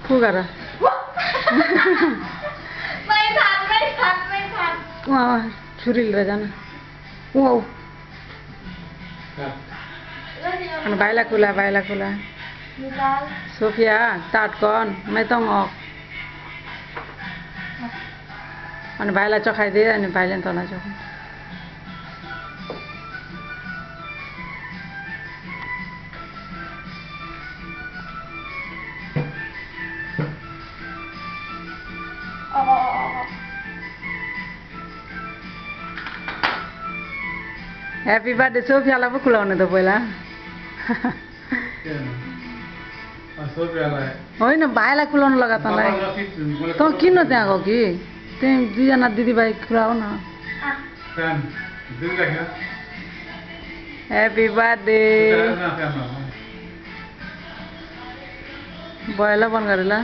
Puga ra. May than. Wow, churil ra jana. Wow. An baila kula. Nikal. Sophia, start kon. Mai tong ok. An baila chokhai de ani bailen tona chokh. Happy birthday Sophia la bukulaune to पहिला Sophia lai. होइन भाइलाई कुलाउनु लगा तँलाई त किन त्यहाँ गयो कि त्यही दुईजना दिदीभाइ कुराऊ न Fan. Dil rakhna. Happy birthday Na fan. भएला बन्द गरेला